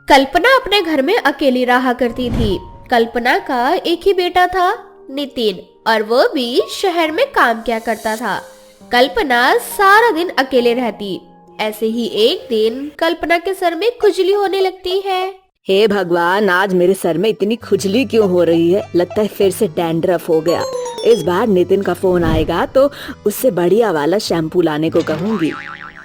कल्पना अपने घर में अकेली रहा करती थी। कल्पना का एक ही बेटा था, नितिन, और वो भी शहर में काम किया करता था। कल्पना सारा दिन अकेले रहती। ऐसे ही एक दिन कल्पना के सर में खुजली होने लगती है। हे भगवान, आज मेरे सर में इतनी खुजली क्यों हो रही है? लगता है फिर से डैंड्रफ हो गया। इस बार नितिन का फोन आएगा तो उससे बढ़िया वाला शैम्पू लाने को कहूँगी।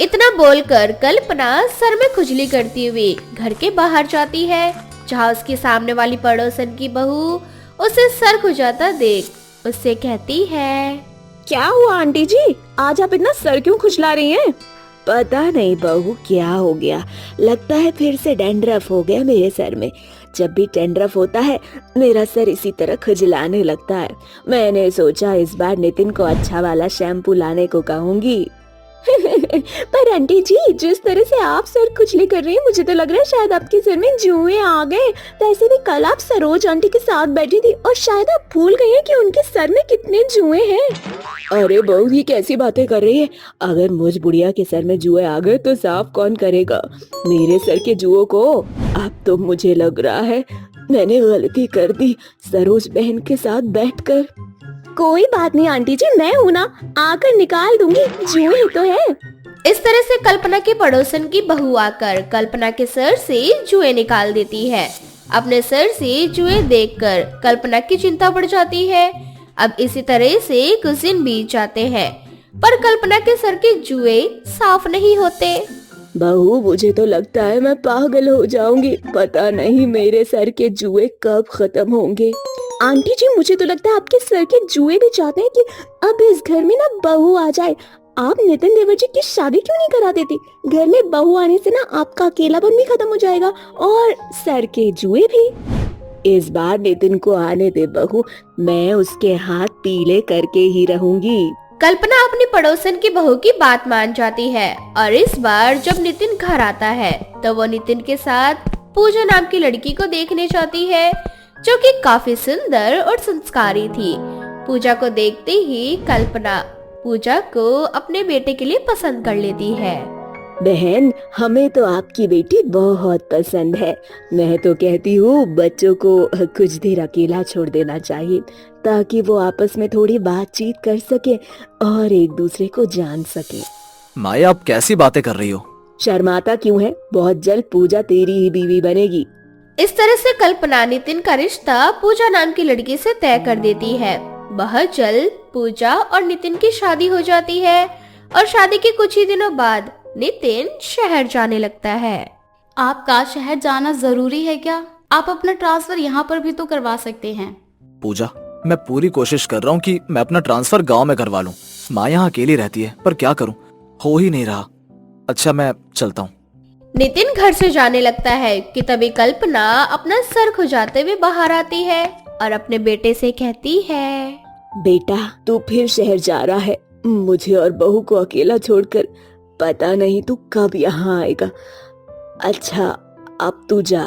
इतना बोलकर कल्पना सर में खुजली करती हुई घर के बाहर जाती है, जहाँ उसके सामने वाली पड़ोसन की बहू उसे सर खुजाता देख उससे कहती है, क्या हुआ आंटी जी, आज आप इतना सर क्यों खुजला रही हैं? पता नहीं बहू, क्या हो गया। लगता है फिर से डैंड्रफ हो गया मेरे सर में। जब भी डैंड्रफ होता है मेरा सर इसी तरह खुजलाने लगता है। मैंने सोचा इस बार नितिन को अच्छा वाला शैम्पू लाने को कहूँगी। पर आंटी जी, जिस तरह से आप सर खुजली कर रही हैं, मुझे तो लग रहा है शायद आपके सर में जुएं आ गए। वैसे भी कल आप सरोज आंटी के साथ बैठी थी और शायद आप भूल गई हैं कि उनके सर में कितने जुएं हैं। अरे बहू, ये कैसी बातें कर रही है? अगर मुझ बुढ़िया के सर में जुए आ गए तो साफ कौन करेगा मेरे सर के जुओं को? अब तो मुझे लग रहा है मैंने गलती कर दी सरोज बहन के साथ बैठकर। कोई बात नहीं आंटी जी, मैं हूँ ना, आकर निकाल दूंगी, जुए तो है। इस तरह से कल्पना के पड़ोसन की बहू आकर कल्पना के सर से जुए निकाल देती है। अपने सर से जुए देखकर कल्पना की चिंता बढ़ जाती है। अब इसी तरह से कुछ दिन बीत जाते हैं, पर कल्पना के सर के जुए साफ नहीं होते। बहू, मुझे तो लगता है मैं पागल हो जाऊंगी। पता नहीं मेरे सर के जुए कब खत्म होंगे। आंटी जी, मुझे तो लगता है आपके सर के जुए भी चाहते हैं कि अब इस घर में ना बहू आ जाए। आप नितिन देवर जी की शादी क्यों नहीं करा देती? घर में बहू आने से ना आपका अकेलापन भी खत्म हो जाएगा और सर के जुए भी। इस बार नितिन को आने दे बहू, मैं उसके हाथ पीले करके ही रहूंगी। कल्पना अपनी पड़ोसन की बहू की बात मान जाती है और इस बार जब नितिन घर आता है तो वो नितिन के साथ पूजा नाम की लड़की को देखने जाती है, जो कि काफी सुंदर और संस्कारी थी। पूजा को देखते ही कल्पना पूजा को अपने बेटे के लिए पसंद कर लेती है। बहन, हमें तो आपकी बेटी बहुत पसंद है। मैं तो कहती हूँ बच्चों को कुछ देर अकेला छोड़ देना चाहिए ताकि वो आपस में थोड़ी बातचीत कर सके और एक दूसरे को जान सके। माया, आप कैसी बातें कर रही हो? शर्माता क्यों है? बहुत जल्द पूजा तेरी ही बीवी बनेगी। इस तरह से कल्पना नितिन का रिश्ता पूजा नाम की लड़की से तय कर देती है। बहुत जल्द पूजा और नितिन की शादी हो जाती है और शादी के कुछ ही दिनों बाद नितिन शहर जाने लगता है। आपका शहर जाना जरूरी है क्या? आप अपना ट्रांसफर यहाँ पर भी तो करवा सकते हैं। पूजा, मैं पूरी कोशिश कर रहा हूँ कि मैं अपना ट्रांसफर गांव में करवा लूँ। माँ यहाँ अकेली रहती है, पर क्या करूँ, हो ही नहीं रहा। अच्छा, मैं चलता हूँ। नितिन घर से जाने लगता है कि तभी कल्पना अपना सर खुजाते हुए बाहर आती है और अपने बेटे से कहती है, बेटा, तू फिर शहर जा रहा है, मुझे और बहू को अकेला छोड़कर। पता नहीं तू कब यहाँ आएगा। अच्छा, अब तू जा।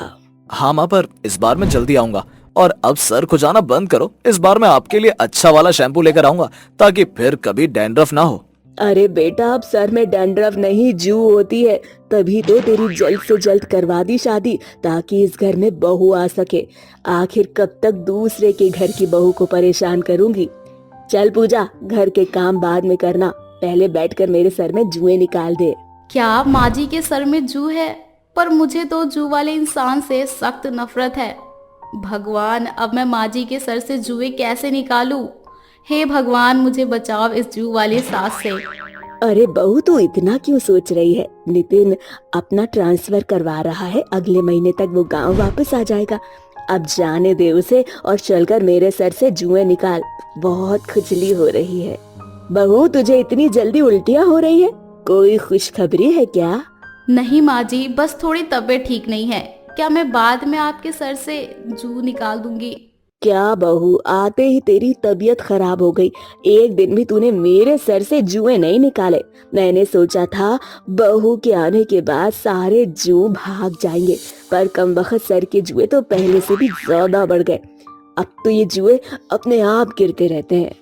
हाँ माँ, पर इस बार मैं जल्दी आऊंगा और अब सर खुजाना बंद करो। इस बार मैं आपके लिए अच्छा वाला शैम्पू लेकर आऊंगा ताकि फिर कभी डैंड्रफ ना हो। अरे बेटा, अब सर में डैंड्रफ नहीं जू होती है, तभी तो तेरी जल्द से जल्द करवा दी शादी ताकि इस घर में बहू आ सके। आखिर कब तक दूसरे के घर की बहू को परेशान करूंगी। चल पूजा, घर के काम बाद में करना, पहले बैठकर मेरे सर में जुएं निकाल दे। क्या माँ जी के सर में जू है? पर मुझे तो जू वाले इंसान से सख्त नफरत है। भगवान, अब मैं माँ जी के सर से जुए कैसे निकालूं? हे भगवान, मुझे बचाओ इस जू वाली सास से। अरे बहू, तू इतना क्यों सोच रही है? नितिन अपना ट्रांसफर करवा रहा है, अगले महीने तक वो गांव वापस आ जाएगा। अब जाने दे उसे और चलकर मेरे सर से जुएं निकाल। बहुत खुजली हो रही है। बहू, तुझे इतनी जल्दी उल्टियाँ हो रही है? कोई खुशखबरी है क्या? नहीं माँ जी, बस थोड़ी तबीयत ठीक नहीं है। क्या मैं बाद में आपके सर से जू निकाल दूंगी? क्या बहू, आते ही तेरी तबीयत खराब हो गई। एक दिन भी तूने मेरे सर से जुए नहीं निकाले। मैंने सोचा था बहू के आने के बाद सारे जू भाग जाएंगे, पर कमबख्त सर के जुए तो पहले से भी ज्यादा बढ़ गए। अब तो ये जुए अपने आप गिरते रहते हैं।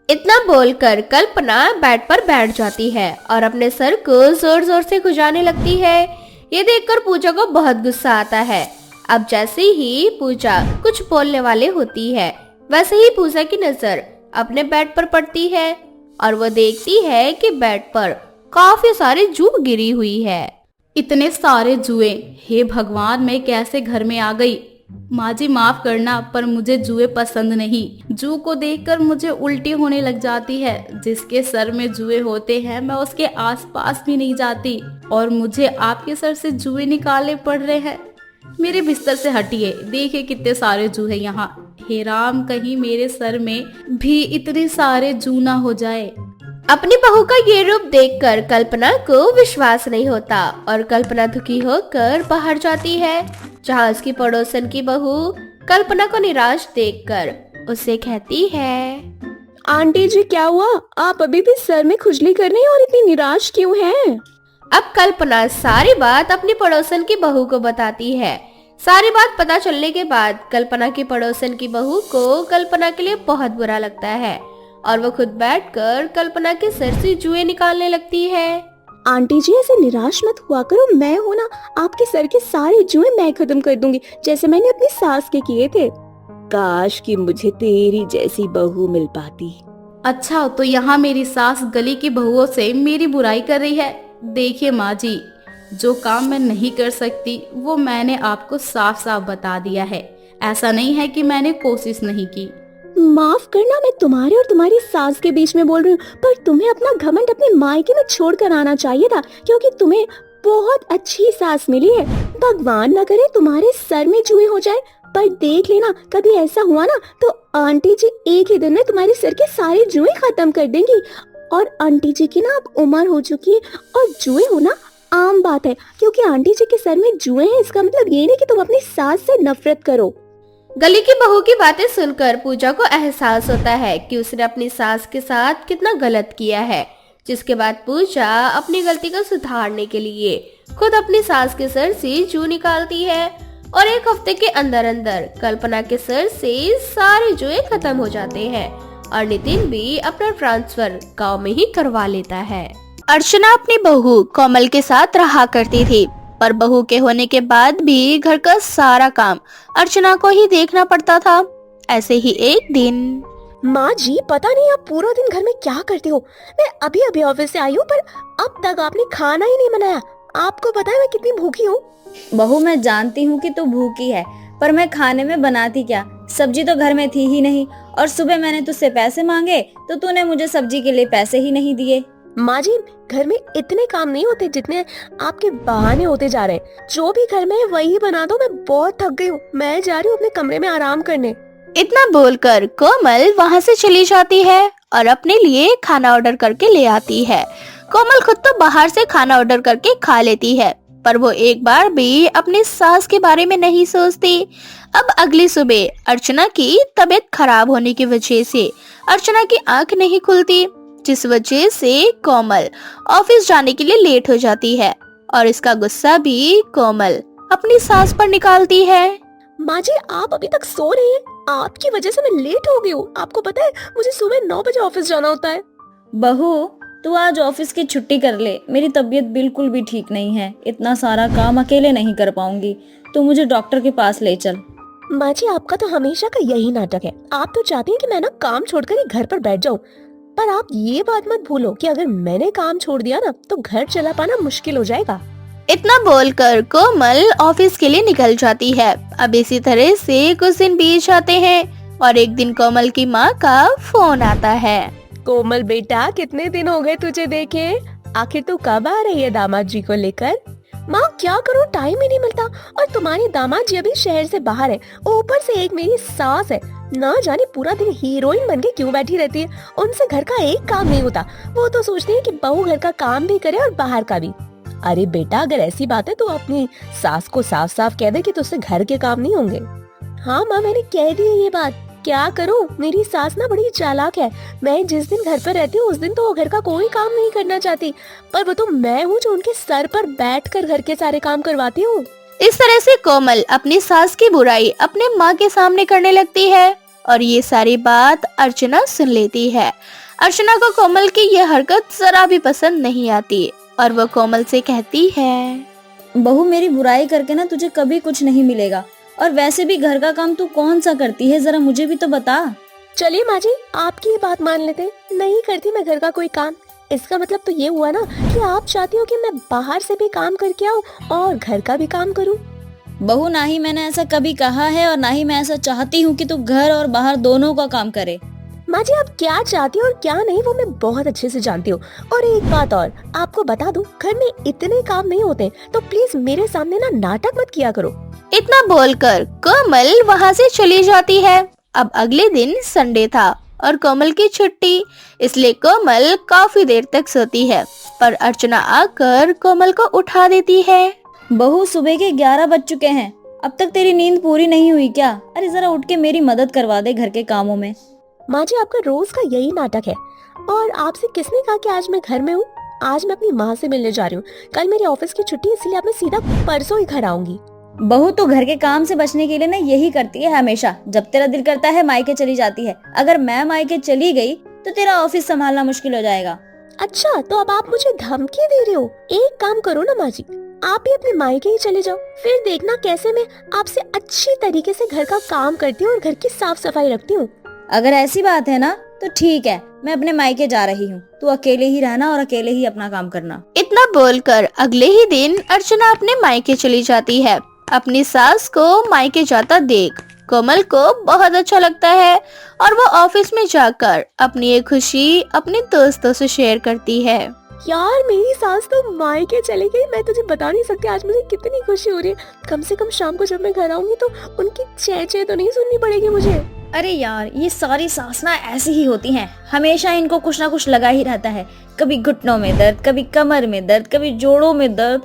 इतना बोलकर कल्पना बेड पर बैठ जाती है और अपने सर को जोर जोर से खुजाने लगती है। ये देखकर पूजा को बहुत गुस्सा आता है। अब जैसे ही पूजा कुछ बोलने वाले होती है, वैसे ही पूजा की नजर अपने बेड पर पड़ती है और वो देखती है कि बेड पर काफी सारे जुए गिरी हुई है। इतने सारे जुए, हे भगवान, मैं कैसे घर में आ गई। माँ जी माफ करना, पर मुझे जुए पसंद नहीं। जू को देखकर मुझे उल्टी होने लग जाती है। जिसके सर में जुए होते हैं मैं उसके आसपास भी नहीं जाती, और मुझे आपके सर से जुए निकालने पड़ रहे हैं। मेरे बिस्तर से हटिए, देखिए कितने सारे जू है यहाँ। हे राम, कहीं मेरे सर में भी इतने सारे जू ना हो जाए। अपनी बहू का ये रूप देखकर कल्पना को विश्वास नहीं होता और कल्पना दुखी होकर बाहर जाती है, जहाँ उसकी पड़ोसन की बहू कल्पना को निराश देखकर उसे कहती है, आंटी जी क्या हुआ? आप अभी भी सर में खुजली कर रही हैं और इतनी निराश क्यों हैं? अब कल्पना सारी बात अपनी पड़ोसन की बहू को बताती है। सारी बात पता चलने के बाद कल्पना की पड़ोसन की बहू को कल्पना के लिए बहुत बुरा लगता है और वो खुद बैठकर कल्पना के सर से जुए निकालने लगती है। आंटी जी ऐसे निराश मत हुआ करो, मैं हूँ ना, आपके सर के सारे जुए मैं खत्म कर दूंगी, जैसे मैंने अपनी सास के किए थे। काश कि मुझे तेरी जैसी बहू मिल पाती। अच्छा, तो यहाँ मेरी सास गली की बहुओं से मेरी बुराई कर रही है। देखिए माँ जी, जो काम मैं नहीं कर सकती वो मैंने आपको साफ साफ बता दिया है। ऐसा नहीं है कि मैंने कोशिश नहीं की। माफ करना, मैं तुम्हारे और तुम्हारी सास के बीच में बोल रही हूँ, पर तुम्हें अपना घमंड अपने मायके में छोड़कर आना चाहिए था, क्योंकि तुम्हें बहुत अच्छी सास मिली है। भगवान न करे तुम्हारे सर में जुए हो जाए, पर देख लेना कभी ऐसा हुआ ना तो आंटी जी एक ही दिन में तुम्हारे सर के सारे जुए खत्म कर देंगी। और आंटी जी की ना अब उम्र हो चुकी है और जुए होना आम बात है, क्योंकि आंटी जी के सर में जुए हैं, इसका मतलब ये नहीं कि तुम अपनी सास से नफरत करो। गली की बहू की बातें सुनकर पूजा को एहसास होता है कि उसने अपनी सास के साथ कितना गलत किया है, जिसके बाद पूजा अपनी गलती को सुधारने के लिए खुद अपनी सास के सर से जू निकालती है और एक हफ्ते के अंदर अंदर कल्पना के सर से सारे जुए खत्म हो जाते हैं और नितिन भी अपना ट्रांसफर गांव में ही करवा लेता है। अर्चना अपनी बहू कोमल के साथ रहा करती थी, पर बहू के होने के बाद भी घर का सारा काम अर्चना को ही देखना पड़ता था। ऐसे ही एक दिन, माँ जी पता नहीं आप पूरा दिन घर में क्या करती हो। मैं अभी अभी ऑफिस से आई हूँ, पर अब तक आपने खाना ही नहीं बनाया। आपको पता है मैं कितनी भूखी हूँ। बहू मैं जानती हूँ कि तू भूखी है, पर मैं खाने में बनाती क्या? सब्जी तो घर में थी ही नहीं, और सुबह मैंने तुझसे पैसे मांगे तो तूने मुझे सब्जी के लिए पैसे ही नहीं दिए। माँ जी घर में इतने काम नहीं होते जितने आपके बहाने होते जा रहे हैं। जो भी घर में है वही बना दो, मैं बहुत थक गई हूँ। मैं जा रही हूँ अपने कमरे में आराम करने। इतना बोलकर कोमल वहाँ से चली जाती है और अपने लिए खाना ऑर्डर करके ले आती है। कोमल खुद तो बाहर से खाना ऑर्डर करके खा लेती है, पर वो एक बार भी अपनी सास के बारे में नहीं सोचती। अब अगली सुबह अर्चना की तबीयत खराब होने की वजह से अर्चना की आंख नहीं खुलती, जिस वजह से कोमल ऑफिस जाने के लिए लेट हो जाती है और इसका गुस्सा भी कोमल अपनी सास पर निकालती है। माँ जी आप अभी तक सो रही हैं? आपकी वजह से मैं लेट हो गई हूँ। आपको पता है मुझे सुबह 9 बजे ऑफिस जाना होता है। बहू तू आज ऑफिस की छुट्टी कर ले, मेरी तबीयत बिल्कुल भी ठीक नहीं है। इतना सारा काम अकेले नहीं कर पाऊंगी, तू मुझे डॉक्टर के पास ले चल। माँ जी आपका तो हमेशा का यही नाटक है। आप तो चाहती हैं कि मैं ना काम छोड़कर ही घर पर बैठ जाऊँ, पर आप ये बात मत भूलो कि अगर मैंने काम छोड़ दिया ना तो घर चला पाना मुश्किल हो जाएगा। इतना बोलकर कोमल ऑफिस के लिए निकल जाती है। अब इसी तरह से कुछ दिन बीत जाते हैं और एक दिन कोमल की माँ का फोन आता है। कोमल बेटा कितने दिन हो गए तुझे देखे, आखिर तू कब आ रही है दामाद जी को लेकर? माँ क्या करूँ, टाइम ही नहीं मिलता, और तुम्हारी दामाद जी अभी शहर से बाहर है, ऊपर से एक मेरी सास है, ना जाने पूरा दिन हीरोइन बन के क्यों बैठी रहती है। उनसे घर का एक काम नहीं होता। वो तो सोचती है कि बहू घर का काम भी करे और बाहर का भी। अरे बेटा अगर ऐसी बात है तो अपनी सास को साफ साफ कह दे कि तुझसे घर के काम नहीं होंगे। हाँ माँ मैंने कह दी है ये बात, क्या करूँ, मेरी सास ना बड़ी चालाक है। मैं जिस दिन घर पर रहती हूँ उस दिन तो वो घर का कोई काम नहीं करना चाहती, पर वो तो मैं हूँ जो उनके सर पर बैठकर घर के सारे काम करवाती हूँ। इस तरह से कोमल अपनी सास की बुराई अपने माँ के सामने करने लगती है और ये सारी बात अर्चना सुन लेती है। अर्चना को कोमल की यह हरकत जरा भी पसंद नहीं आती और वो कोमल से कहती है, बहू, मेरी बुराई करके ना तुझे कभी कुछ नहीं मिलेगा। और वैसे भी घर का काम तू कौन सा करती है, जरा मुझे भी तो बता। चलिए माँ जी, आपकी ही बात मान लेते, नहीं करती मैं घर का कोई काम। इसका मतलब तो ये हुआ ना कि आप चाहती हो कि मैं बाहर से भी काम करके आऊँ और घर का भी काम करूँ। बहू, ना ही मैंने ऐसा कभी कहा है और ना ही मैं ऐसा चाहती हूँ कि तू घर और बाहर दोनों का काम करे। माँ जी, आप क्या चाहती हो और क्या नहीं वो मैं बहुत अच्छे से जानती हूँ। और एक बात और आपको बता दूं, घर में इतने काम नहीं होते, तो प्लीज मेरे सामने ना नाटक मत किया करो। इतना बोलकर कोमल वहाँ से चली जाती है। अब अगले दिन संडे था और कोमल की छुट्टी, इसलिए कोमल काफी देर तक सोती है। पर अर्चना आकर कोमल को उठा देती है। बहू, सुबह के 11 बज चुके हैं, अब तक तेरी नींद पूरी नहीं हुई क्या? अरे जरा उठ के मेरी मदद करवा दे घर के कामों में। माँ जी, आपका रोज का यही नाटक है। और आपसे किसने कहा कि आज मैं घर में हूँ? आज मैं अपनी माँ से मिलने जा रही हूँ। कल मेरे ऑफिस की छुट्टी, इसलिए अब मैं सीधा परसों ही घर आऊंगी। बहू, तो घर के काम से बचने के लिए ना यही करती है हमेशा। जब तेरा दिल करता है मायके चली जाती है। अगर मैं मायके चली गई तो तेरा ऑफिस संभालना मुश्किल हो जाएगा। अच्छा, तो अब आप मुझे धमकी दे रहे हो? एक काम करो ना माँ जी, आप भी अपने मायके ही चले जाओ, फिर देखना कैसे मैं आपसे अच्छी तरीके से घर का काम करती हूँ और घर की साफ सफाई रखती हूँ। अगर ऐसी बात है ना तो ठीक है, मैं अपने मायके जा रही हूँ। तू अकेले ही रहना और अकेले ही अपना काम करना। इतना बोलकर अगले ही दिन अर्चना अपने मायके चली जाती है। अपनी सास को मायके जाता देख कोमल को बहुत अच्छा लगता है और वो ऑफिस में जाकर अपनी ये खुशी अपने दोस्तों से शेयर करती है। यार, मेरी सास तो मायके चली गई, मैं तुझे बता नहीं सकती आज मुझे कितनी खुशी हो रही है। कम से कम शाम को जब मैं घर आऊंगी तो उनकी चें तो नहीं सुननी पड़ेगी मुझे। अरे यार, ये सारी सास ना ऐसी ही होती हैं। हमेशा इनको कुछ ना कुछ लगा ही रहता है। कभी घुटनों में दर्द, कभी कमर में दर्द, कभी जोड़ों में दर्द।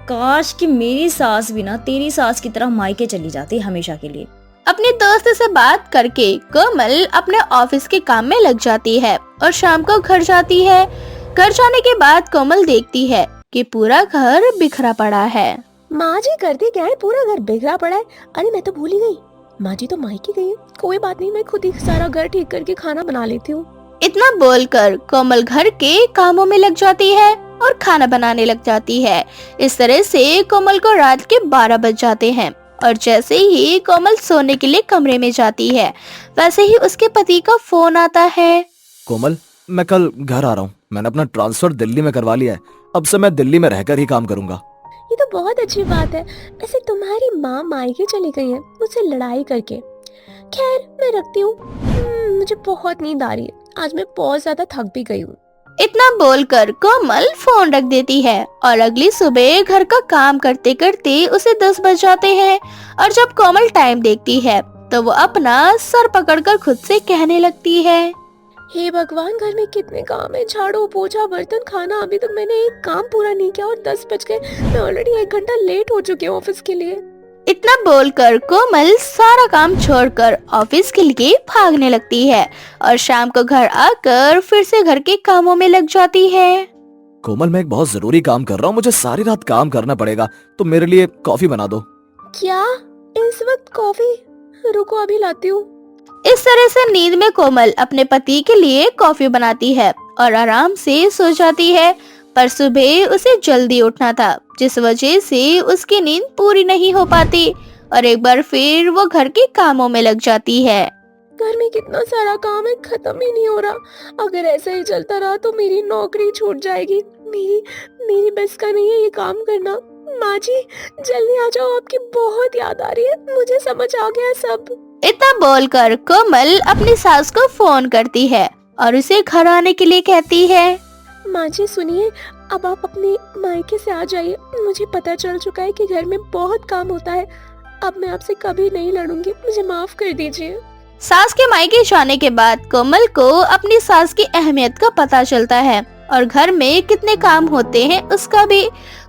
काश कि मेरी सास भी ना तेरी सास की तरह मायके चली जाती हमेशा के लिए। अपने दोस्त से बात करके कोमल अपने ऑफिस के काम में लग जाती है और शाम को घर जाती है। घर जाने के बाद कोमल देखती है कि पूरा घर बिखरा पड़ा है। माँ जी, करती क्या है? पूरा घर बिखरा पड़ा है। अरे मैं तो भूल ही गई, माँ जी तो मायके गई है। कोई बात नहीं, मैं खुद ही सारा घर ठीक करके खाना बना लेती हूँ। इतना बोलकर कोमल घर के कामों में लग जाती है और खाना बनाने लग जाती है। इस तरह से कोमल को रात के 12 बज जाते हैं और जैसे ही कोमल सोने के लिए कमरे में जाती है वैसे ही उसके पति का फोन आता है। कोमल, मैं कल घर आ रहा हूँ। मैंने अपना ट्रांसफर दिल्ली में करवा लिया है। अब से मैं दिल्ली में रहकर ही काम करूंगा। ये तो बहुत अच्छी बात है। वैसे तुम्हारी माँ मायके चली गई है मुझसे लड़ाई करके। खैर, मैं रखती हूँ। मुझे बहुत नींद आ रही है, आज मैं बहुत ज्यादा थक भी गई हूँ। इतना बोलकर कोमल फोन रख देती है और अगली सुबह घर का काम करते करते उसे 10 बज जाते हैं। और जब कोमल टाइम देखती है तो वो अपना सर पकड़कर खुद से कहने लगती है, हे भगवान, घर में कितने काम है। झाड़ू, पोछा, बर्तन, खाना। अभी तक मैंने एक काम पूरा नहीं किया और 10 बज गए। मैं ऑलरेडी 1 घंटा लेट हो चुकी हूँ ऑफिस के लिए। इतना बोलकर कोमल सारा काम छोड़कर ऑफिस के लिए भागने लगती है और शाम को घर आकर फिर से घर के कामों में लग जाती है। कोमल, मैं एक बहुत जरूरी काम कर रहा हूँ। मुझे सारी रात काम करना पड़ेगा, तो मेरे लिए कॉफी बना दो। क्या इस वक्त कॉफी? रुको, अभी लाती हूँ। इस तरह से नींद में कोमल अपने पति के लिए कॉफी बनाती है और आराम से सो जाती है। पर सुबह उसे जल्दी उठना था, जिस वजह से उसकी नींद पूरी नहीं हो पाती और एक बार फिर वो घर के कामों में लग जाती है। घर में कितना सारा काम है, खत्म ही नहीं हो रहा। अगर ऐसा ही चलता रहा तो मेरी नौकरी छूट जाएगी। मेरी बस का नहीं है ये काम करना। माँ जी, जल्दी आ जाओ, आपकी बहुत याद आ रही है। मुझे समझ आ गया सब। इतना बोलकर कोमल अपनी सास को फोन करती है और उसे घर आने के लिए कहती है। माँ जी सुनिए, अब आप अपने मायके से आ जाइए। मुझे पता चल चुका है कि घर में बहुत काम होता है। अब मैं आपसे कभी नहीं लड़ूंगी, मुझे माफ कर दीजिए। सास के मायके जाने के बाद कोमल को अपनी सास की अहमियत का पता चलता है और घर में कितने काम होते हैं उसका भी।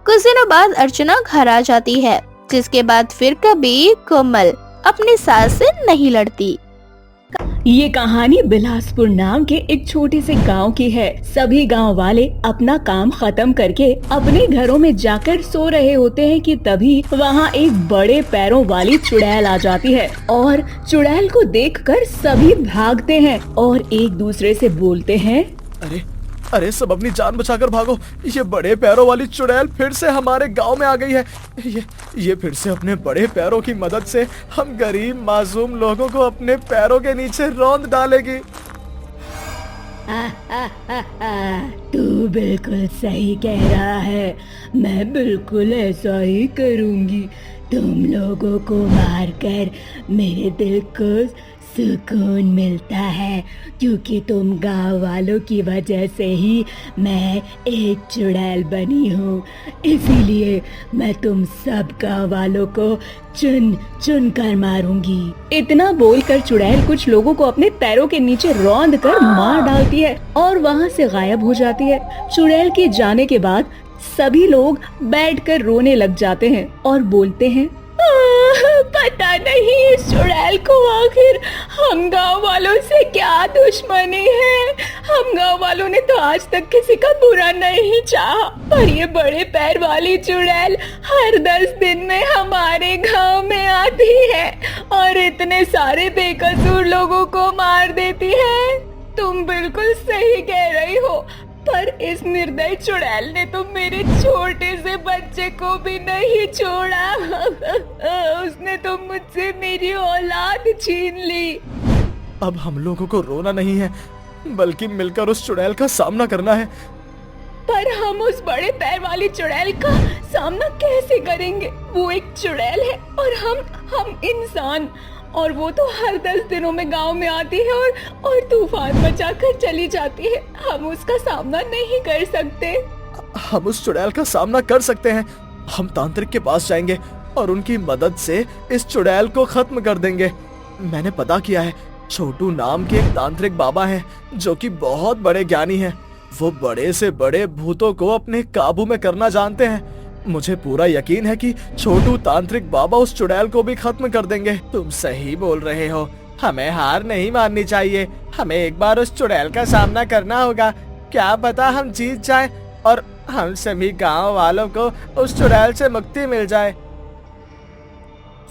कुछ दिनों बाद अर्चना घर आ जाती है, जिसके बाद फिर कभी कोमल अपनी सास से नहीं लड़ती। ये कहानी बिलासपुर नाम के एक छोटे से गांव की है। सभी गांव वाले अपना काम खत्म करके अपने घरों में जाकर सो रहे होते हैं कि तभी वहां एक बड़े पैरों वाली चुड़ैल आ जाती है और चुड़ैल को देखकर सभी भागते हैं और एक दूसरे से बोलते हैं, अरे अरे सब अपनी जान बचाकर भागो, ये बड़े पैरों वाली चुड़ैल फिर से हमारे गांव में आ गई है। ये फिर से अपने बड़े पैरों की मदद से हम गरीब मासूम लोगों को अपने पैरों के नीचे रौंद डालेगी। तू बिल्कुल सही कह रहा है, मैं बिल्कुल ऐसा ही करूंगी। तुम लोगों को मारकर मेरे दिल को सुकून मिलता है, क्योंकि तुम गांव वालों की वजह से ही मैं एक चुड़ैल बनी हूँ। इसीलिए मैं तुम सब गांव वालों को चुन चुन कर मारूंगी। इतना बोलकर चुड़ैल कुछ लोगों को अपने पैरों के नीचे रौंद कर मार डालती है और वहाँ से गायब हो जाती है। चुड़ैल के जाने के बाद सभी लोग बैठकर रोने लग जाते हैं और बोलते हैं, पता नहीं इस चुड़ैल को आखिर हम गांव वालों से क्या दुश्मनी है। हम गांव वालों ने तो आज तक किसी का बुरा नहीं चाहा, पर ये बड़े पैर वाली चुड़ैल हर 10 दिन में हमारे गांव में आती है और इतने सारे बेकसूर लोगों को मार देती है। तुम बिल्कुल सही कह रही हो, पर इस निर्दयी चुड़ैल ने तो मेरे छोटे से बच्चे को भी नहीं छोड़ा। उसने तो मुझसे मेरी औलाद छीन ली। अब हम लोगों को रोना नहीं है, बल्कि मिलकर उस चुड़ैल का सामना करना है। पर हम उस बड़े पैर वाली चुड़ैल का सामना कैसे करेंगे? वो एक चुड़ैल है और हम इंसान, और वो तो हर 10 दिनों में गांव में आती है और तूफान मचाकर चली जाती है। हम उसका सामना नहीं कर सकते। हम उस चुड़ैल का सामना कर सकते हैं। हम तांत्रिक के पास जाएंगे और उनकी मदद से इस चुड़ैल को खत्म कर देंगे। मैंने पता किया है, छोटू नाम के एक तांत्रिक बाबा हैं जो कि बहुत बड़े ज्ञानी हैं। वो बड़े से बड़े भूतों को अपने काबू में करना जानते हैं। मुझे पूरा यकीन है कि छोटू तांत्रिक बाबा उस चुड़ैल को भी खत्म कर देंगे। तुम सही बोल रहे हो, हमें हार नहीं माननी चाहिए। हमें एक बार उस चुड़ैल का सामना करना होगा। क्या पता हम जीत जाएं और हम सभी गांव वालों को उस चुड़ैल से मुक्ति मिल जाए।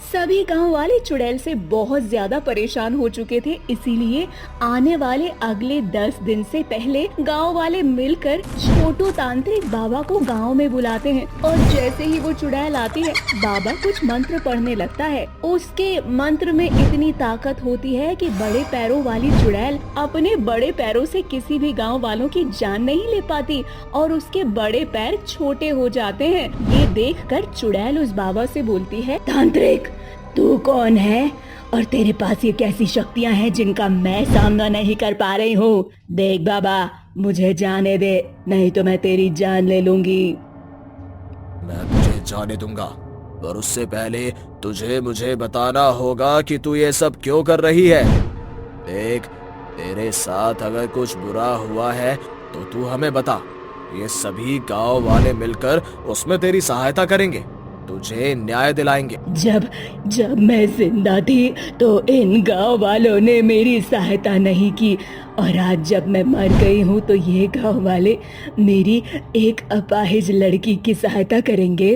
सभी गांव वाले चुड़ैल से बहुत ज्यादा परेशान हो चुके थे, इसीलिए आने वाले अगले 10 दिन से पहले गांव वाले मिलकर छोटू तांत्रिक बाबा को गांव में बुलाते हैं। और जैसे ही वो चुड़ैल आती है, बाबा कुछ मंत्र पढ़ने लगता है। उसके मंत्र में इतनी ताकत होती है कि बड़े पैरों वाली चुड़ैल अपने बड़े पैरों से किसी भी गाँव वालों की जान नहीं ले पाती और उसके बड़े पैर छोटे हो जाते हैं। ये देखकर चुड़ैल उस बाबा से बोलती है, तांत्रिक तू कौन है और तेरे पास ये कैसी शक्तियां हैं जिनका मैं सामना नहीं कर पा रही हूँ? देख बाबा, मुझे जाने दे, नहीं तो मैं तेरी जान ले लूंगी। मैं तुझे जाने दूंगा, पर उससे पहले तुझे मुझे बताना होगा कि तू ये सब क्यों कर रही है। देख, तेरे साथ अगर कुछ बुरा हुआ है तो तू हमें बता। ये सभी गांव वाले मिलकर उसमें तेरी सहायता करेंगे, तुझे न्याय दिलाएंगे। जब मैं जिंदा थी तो इन गांव वालों ने मेरी सहायता नहीं की, और आज जब मैं मर गई हूँ तो ये गांव वाले मेरी एक अपाहिज लड़की की सहायता करेंगे।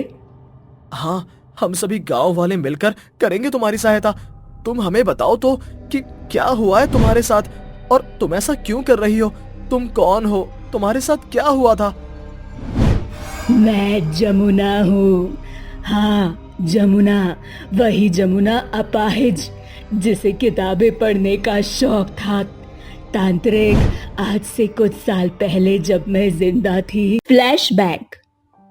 हाँ, हम सभी गांव वाले मिलकर करेंगे तुम्हारी सहायता। तुम हमें बताओ तो कि क्या हुआ है तुम्हारे साथ और तुम ऐसा क्यों कर रही हो? तुम कौन हो? तुम्हारे साथ क्या हुआ था? मैं जमुना हूँ। हाँ, जमुना, वही जमुना अपाहिज जिसे किताबें पढ़ने का शौक था। तांत्रिक, आज से कुछ साल पहले जब मैं जिंदा थी। फ्लैशबैक।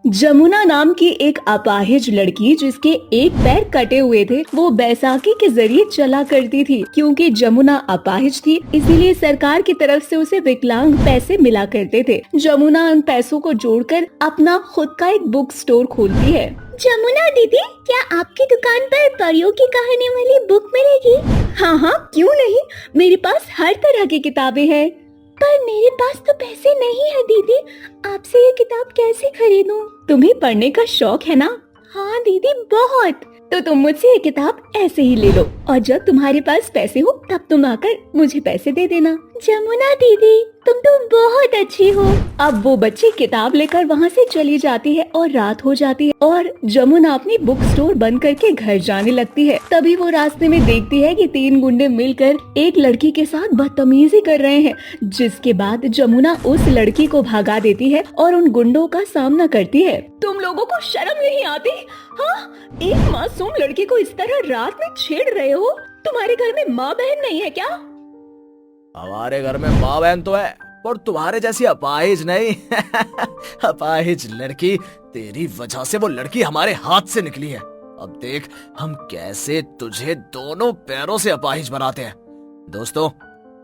जमुना नाम की एक अपाहिज लड़की जिसके एक पैर कटे हुए थे, वो बैसाखी के जरिए चला करती थी। क्योंकि जमुना अपाहिज थी, इसीलिए सरकार की तरफ से उसे विकलांग पैसे मिला करते थे। जमुना उन पैसों को जोड़कर अपना खुद का एक बुक स्टोर खोलती है। जमुना दीदी, क्या आपकी दुकान पर परियों की कहानी वाली बुक मिलेगी? हाँ, क्यों नहीं, मेरे पास हर तरह की किताबें हैं। पर मेरे पास तो पैसे नहीं है दीदी, आपसे ये किताब कैसे खरीदूं? तुम्हें पढ़ने का शौक है ना? हाँ दीदी, बहुत। तो तुम मुझसे ये किताब ऐसे ही ले लो, और जब तुम्हारे पास पैसे हो तब तुम आकर मुझे पैसे दे देना। जमुना दीदी, तुम तो बहुत अच्छी हो। अब वो बच्ची किताब लेकर वहाँ से चली जाती है और रात हो जाती है और जमुना अपनी बुक स्टोर बंद करके घर जाने लगती है। तभी वो रास्ते में देखती है कि 3 गुंडे मिलकर एक लड़की के साथ बदतमीजी कर रहे हैं, जिसके बाद जमुना उस लड़की को भगा देती है और उन गुंडों का सामना करती है। तुम लोगों को शर्म नहीं आती? हाँ, एक मासूम लड़की को इस तरह रात में छेड़ रहे हो? तुम्हारे घर में माँ बहन नहीं है क्या? हमारे घर में माँ बहन तो है, पर तुम्हारे जैसी अपाहिज नहीं। अपाहिज लड़की, तेरी वजह से वो लड़की हमारे हाथ से निकली है। अब देख हम कैसे तुझे दोनों पैरों से अपाहिज बनाते हैं। दोस्तों,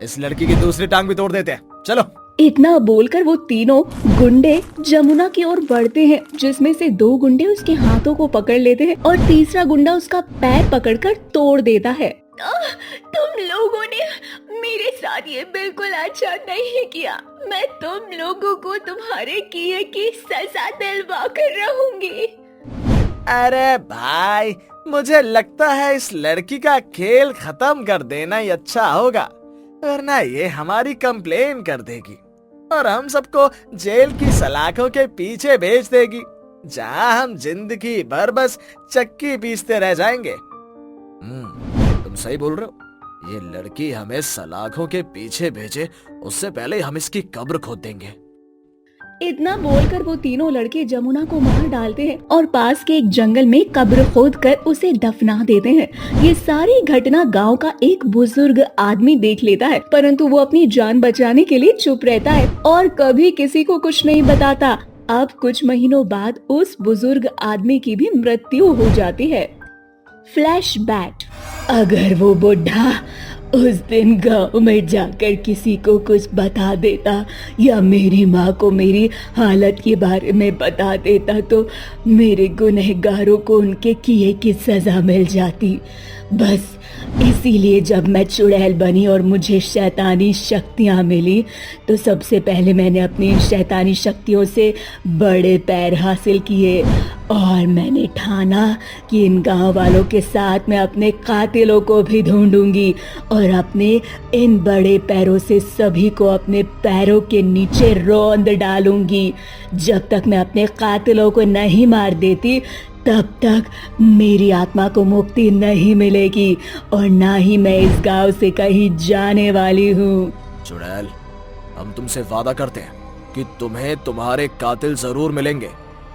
इस लड़की की दूसरी टांग भी तोड़ देते हैं, चलो। इतना बोलकर वो तीनों गुंडे जमुना की ओर बढ़ते हैं, जिसमें से 2 गुंडे उसके हाथों को पकड़ लेते हैं और तीसरा गुंडा उसका पैर पकड़कर तोड़ देता है। तुम लोगों ने मेरे साथ ये बिल्कुल अच्छा नहीं किया। मैं तुम लोगों को तुम्हारे किए की सजा दिलवा कर रहूंगी। अरे भाई, मुझे लगता है इस लड़की का खेल खत्म कर देना ही अच्छा होगा, वरना ये हमारी कंप्लेन कर देगी और हम सबको जेल की सलाखों के पीछे भेज देगी, जहां हम जिंदगी भर बस चक्की पीसते रह जाएंगे। तुम सही बोल रहे हो। ये लड़की हमें सलाखों के पीछे भेजे उससे पहले हम इसकी कब्र खोद देंगे। इतना बोलकर वो तीनों लड़के जमुना को मार डालते हैं और पास के एक जंगल में कब्र खोद कर उसे दफना देते हैं। ये सारी घटना गांव का एक बुजुर्ग आदमी देख लेता है, परंतु वो अपनी जान बचाने के लिए चुप रहता है और कभी किसी को कुछ नहीं बताता। अब कुछ महीनों बाद उस बुजुर्ग आदमी की भी मृत्यु हो जाती है। फ्लैशबैक। अगर वो बुढ़ा उस दिन गांव में जाकर किसी को कुछ बता देता या मेरी माँ को मेरी हालत के बारे में बता देता तो मेरे गुनहगारों को उनके किए की सजा मिल जाती। बस इसीलिए जब मैं चुड़ैल बनी और मुझे शैतानी शक्तियाँ मिली तो सबसे पहले मैंने अपनी शैतानी शक्तियों से बड़े पैर हासिल किए और मैंने ठाना कि इन गांव वालों के साथ मैं अपने कातिलों को भी ढूंढूंगी और अपने इन बड़े पैरों से सभी को अपने पैरों के नीचे रौंद डालूंगी। जब तक मैं अपने कातिलों को नहीं मार देती तब तक मेरी आत्मा को मुक्ति नहीं मिलेगी और ना ही मैं इस गांव से कहीं जाने वाली हूँ। चुड़ैल, हम तुमसे वादा करते हैं कि तुम्हें तुम्हारे कातिल जरूर मिलेंगे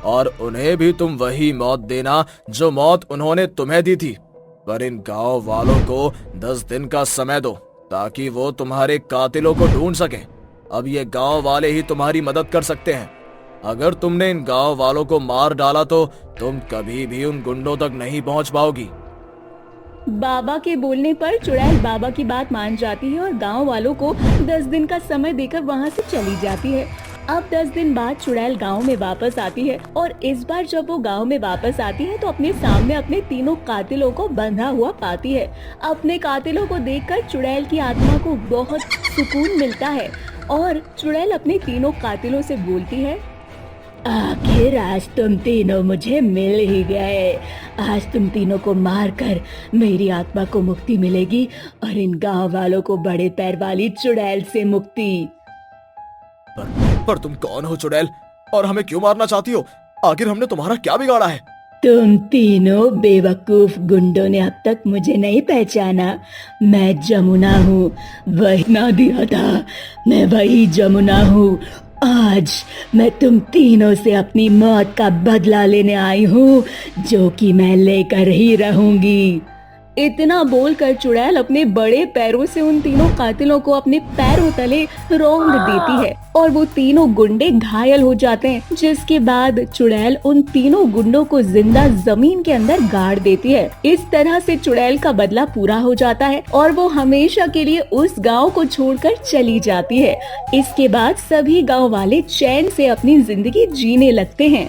और उन्हें भी तुम वही मौत देना जो मौत उन्होंने तुम्हें दी थी। पर इन गांव वालों को 10 दिन का समय दो ताकि वो तुम्हारे कातिलों को ढूंढ सके। अब ये गांव वाले ही तुम्हारी मदद कर सकते हैं। अगर तुमने इन गांव वालों को मार डाला तो तुम कभी भी उन गुंडों तक नहीं पहुंच पाओगी। बाबा के बोलने पर चुड़ैल बाबा की बात मान जाती है और गांव वालों को 10 दिन का समय देकर वहां से चली जाती है। अब 10 दिन बाद चुड़ैल गांव में वापस आती है और इस बार जब वो गांव में वापस आती है तो अपने सामने अपने तीनों कातिलों को बंधा हुआ पाती है। अपने कातिलों को देखकर चुड़ैल की आत्मा को बहुत सुकून मिलता है और चुड़ैल अपने तीनों कातिलों से बोलती है, आखिर आज तुम तीनों मुझे मिल ही गए। आज तुम तीनों को मारकर मेरी आत्मा को मुक्ति मिलेगी और इन गांव वालों को बड़े पैर वाली चुड़ैल से मुक्ति। पर तुम कौन हो चुड़ैल, और हमें क्यों मारना चाहती हो? आखिर हमने तुम्हारा क्या बिगाड़ा है? तुम तीनों बेवकूफ गुंडों ने अब तक मुझे नहीं पहचाना। मैं जमुना हूँ, वही ना दिया था, मैं वही जमुना हूँ। आज मैं तुम तीनों से अपनी मौत का बदला लेने आई हूँ, जो कि मैं लेकर ही रहूंगी। इतना बोलकर चुड़ैल अपने बड़े पैरों से उन तीनों कातिलों को अपने पैरों तले रौंद देती है और वो तीनों गुंडे घायल हो जाते हैं, जिसके बाद चुड़ैल उन तीनों गुंडों को जिंदा जमीन के अंदर गाड़ देती है। इस तरह से चुड़ैल का बदला पूरा हो जाता है और वो हमेशा के लिए उस गांव को छोड़कर चली जाती है। इसके बाद सभी गांव वाले चैन से अपनी जिंदगी जीने लगते हैं।